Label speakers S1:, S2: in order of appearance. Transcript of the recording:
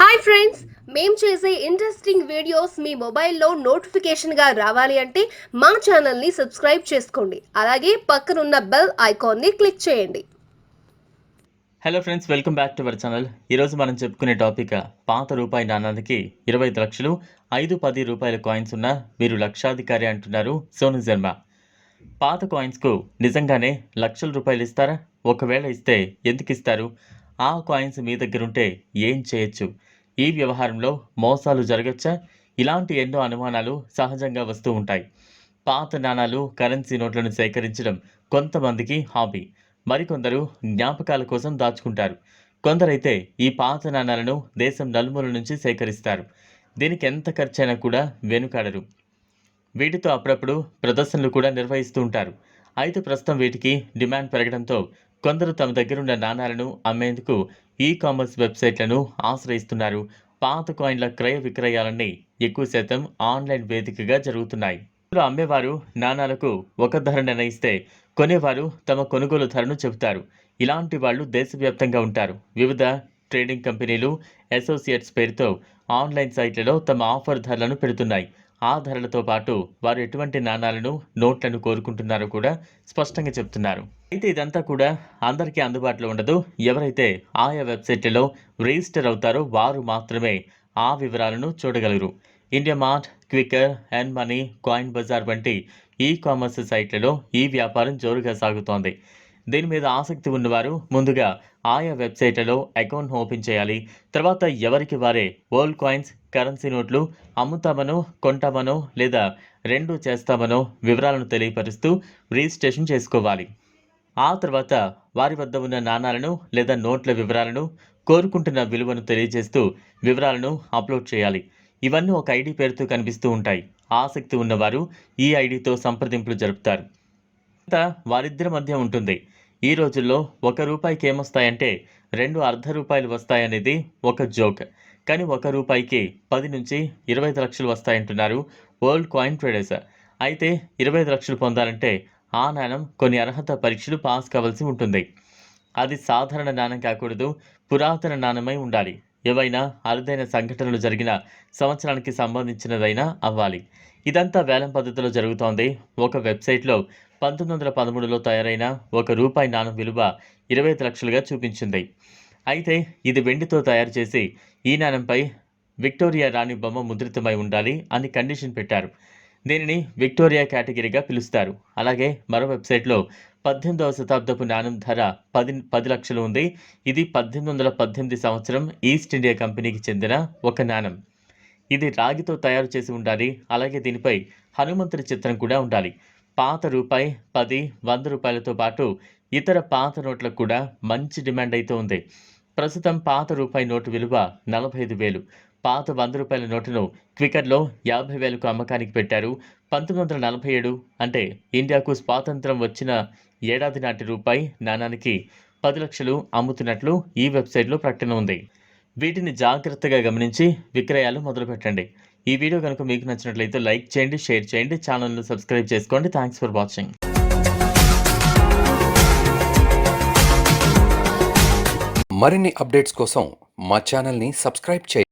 S1: Hi friends, మేము చేసే interesting videos మీ మొబైల్లో నోటిఫికేషన్గా రావాలి అంటే మా ఛానల్ని సబ్స్క్రైబ్ చేసుకోండి. అలాగే పక్కనున్న బెల్ ఐకాన్ని క్లిక్ చేయండి.
S2: Hello friends, welcome back to our channel. ఈరోజు మనం చెప్పుకునే టాపిక్ పాత రూపాయి నాణానికి 25 లక్షలు 5-10 రూపాయల కాయిన్స్ ఉన్న మీరు లక్షాధికారి అంటున్నారు సోను శర్మ. పాత కాయిన్స్కు నిజంగానే లక్షల రూపాయలు ఇస్తారా? ఒకవేళ ఇస్తే ఎందుకు ఇస్తారు? ఆ కాయిన్స్ మీ దగ్గర ఉంటే ఏం చేయొచ్చు? ఈ వ్యవహారంలో మోసాలు జరగచ్చా? ఇలాంటి ఎన్నో అనుమానాలు సహజంగా వస్తూ ఉంటాయి. పాత నాణాలు, కరెన్సీ నోట్లను సేకరించడం కొంతమందికి హాబీ. మరికొందరు జ్ఞాపకాల కోసం దాచుకుంటారు. కొందరైతే ఈ పాత నాణాలను దేశం నలుమూల నుంచి సేకరిస్తారు. దీనికి ఎంత ఖర్చైనా కూడా వెనుకాడరు. వీటితో అప్పుడప్పుడు ప్రదర్శనలు కూడా నిర్వహిస్తూ ఉంటారు. అయితే ప్రస్తుతం వీటికి డిమాండ్ పెరగడంతో కొందరు తమ దగ్గరున్న నాణాలను అమ్మేందుకు ఈ-కామర్స్ వెబ్సైట్లను ఆశ్రయిస్తున్నారు. పాత కాయిన్ల క్రయ విక్రయాలన్నీ ఎక్కువ శాతం ఆన్లైన్ వేదికగా జరుగుతున్నాయి. ఇందులో అమ్మేవారు నాణాలకు ఒక ధర నిర్ణయిస్తే కొనేవారు తమ కొనుగోలు ధరను చెబుతారు. ఇలాంటి వాళ్ళు దేశవ్యాప్తంగా ఉంటారు. వివిధ ట్రేడింగ్ కంపెనీలు, అసోసియేట్స్ పేరుతో ఆన్లైన్ సైట్లలో తమ ఆఫర్ ధరలను పెడుతున్నాయి. ఆ ధరలతో పాటు వారు ఎటువంటి నాణాలను, నోట్లను కోరుకుంటున్నారో కూడా స్పష్టంగా చెప్తున్నారు. అయితే ఇదంతా కూడా అందరికీ అందుబాటులో ఉండదు. ఎవరైతే ఆయా వెబ్సైట్లలో రిజిస్టర్ అవుతారో వారు మాత్రమే ఆ వివరాలను చూడగలరు. India Mart, Quikr, and money, coin bazaar వంటి ఈ-కామర్స్ సైట్లలో ఈ వ్యాపారం జోరుగా సాగుతోంది. దీని మీద ఆసక్తి ఉన్నవారు ముందుగా ఆయా వెబ్సైట్లలో అకౌంట్ ఓపెన్ చేయాలి. తర్వాత ఎవరికి వారే ఓల్డ్ కాయిన్స్, కరెన్సీ నోట్లు అమ్ముతామనో, కొంటామనో లేదా రెండూ చేస్తామనో వివరాలను తెలియపరుస్తూ రిజిస్ట్రేషన్ చేసుకోవాలి. ఆ తర్వాత వారి వద్ద ఉన్న నాణాలను లేదా నోట్ల వివరాలను, కోరుకుంటున్న విలువను తెలియజేస్తూ వివరాలను అప్లోడ్ చేయాలి. ఇవన్నీ ఒక ఐడి పేరుతో కనిపిస్తూ ఉంటాయి. ఆసక్తి ఉన్నవారు ఈ ఐడితో సంప్రదింపులు జరుపుతారు. వారిద్దరి మధ్య ఉంటుంది. ఈ రోజుల్లో ₹1 ఏమొస్తాయంటే 2 అర్ధ రూపాయలు వస్తాయనేది ఒక జోక్. కానీ ₹1 10 నుంచి 25 లక్షలు వస్తాయంటున్నారు ఓల్డ్ కాయిన్ ట్రేడర్స్. అయితే 25 లక్షలు పొందాలంటే ఆ నాణం కొన్ని అర్హత పరీక్షలు పాస్ కావాల్సి ఉంటుంది. అది సాధారణ నాణం కాకూడదు, పురాతన నాణమై ఉండాలి. ఏవైనా అరుదైన సంఘటనలు జరిగిన సంవత్సరానికి సంబంధించినదైనా అవ్వాలి. ఇదంతా వేలం పద్ధతిలో జరుగుతోంది. ఒక వెబ్సైట్లో 1913లో తయారైన ₹1 నాణం విలువ 25 లక్షలుగా చూపించింది. అయితే ఇది వెండితో తయారు చేసి ఈ నాణంపై విక్టోరియా రాణి బొమ్మ ముద్రితమై ఉండాలి అని కండిషన్ పెట్టారు. దీనిని విక్టోరియా కేటగిరీగా పిలుస్తారు. అలాగే మరో వెబ్సైట్లో 18వ శతాబ్దపు నాణం ధర 10 లక్షలు ఉంది. ఇది 1818 సంవత్సరం ఈస్ట్ ఇండియా కంపెనీకి చెందిన ఒక నాణం. ఇది రాగితో తయారు చేసి ఉండాలి. అలాగే దీనిపై హనుమంతుడి చిత్రం కూడా ఉండాలి. పాత రూపాయి, 10, 100 రూపాయలతో పాటు ఇతర పాత నోట్లకు కూడా మంచి డిమాండ్ అయితే ఉంది. ప్రస్తుతం పాత రూపాయి నోటు విలువ 45,000. పాత 100 రూపాయల నోటును క్వికర్లో 50,000కు అమ్మకానికి పెట్టారు. 1947 అంటే ఇండియాకు స్వాతంత్రం వచ్చిన ఏడాది నాటి రూపాయి నాణానికి 10 లక్షలు అమ్ముతున్నట్లు ఈ వెబ్సైట్లో ప్రకటన ఉంది. వీటిని జాగ్రత్తగా గమనించి విక్రయాలు మొదలుపెట్టండి. ఈ వీడియో కనుక మీకు నచ్చినట్లయితే లైక్ చేయండి, షేర్ చేయండి, ఛానల్ను సబ్స్క్రైబ్ చేసుకోండి. Thanks for watching.
S3: మరిన్ని అప్డేట్స్ కోసం మా ఛానల్ని సబ్స్క్రైబ్ చేయండి.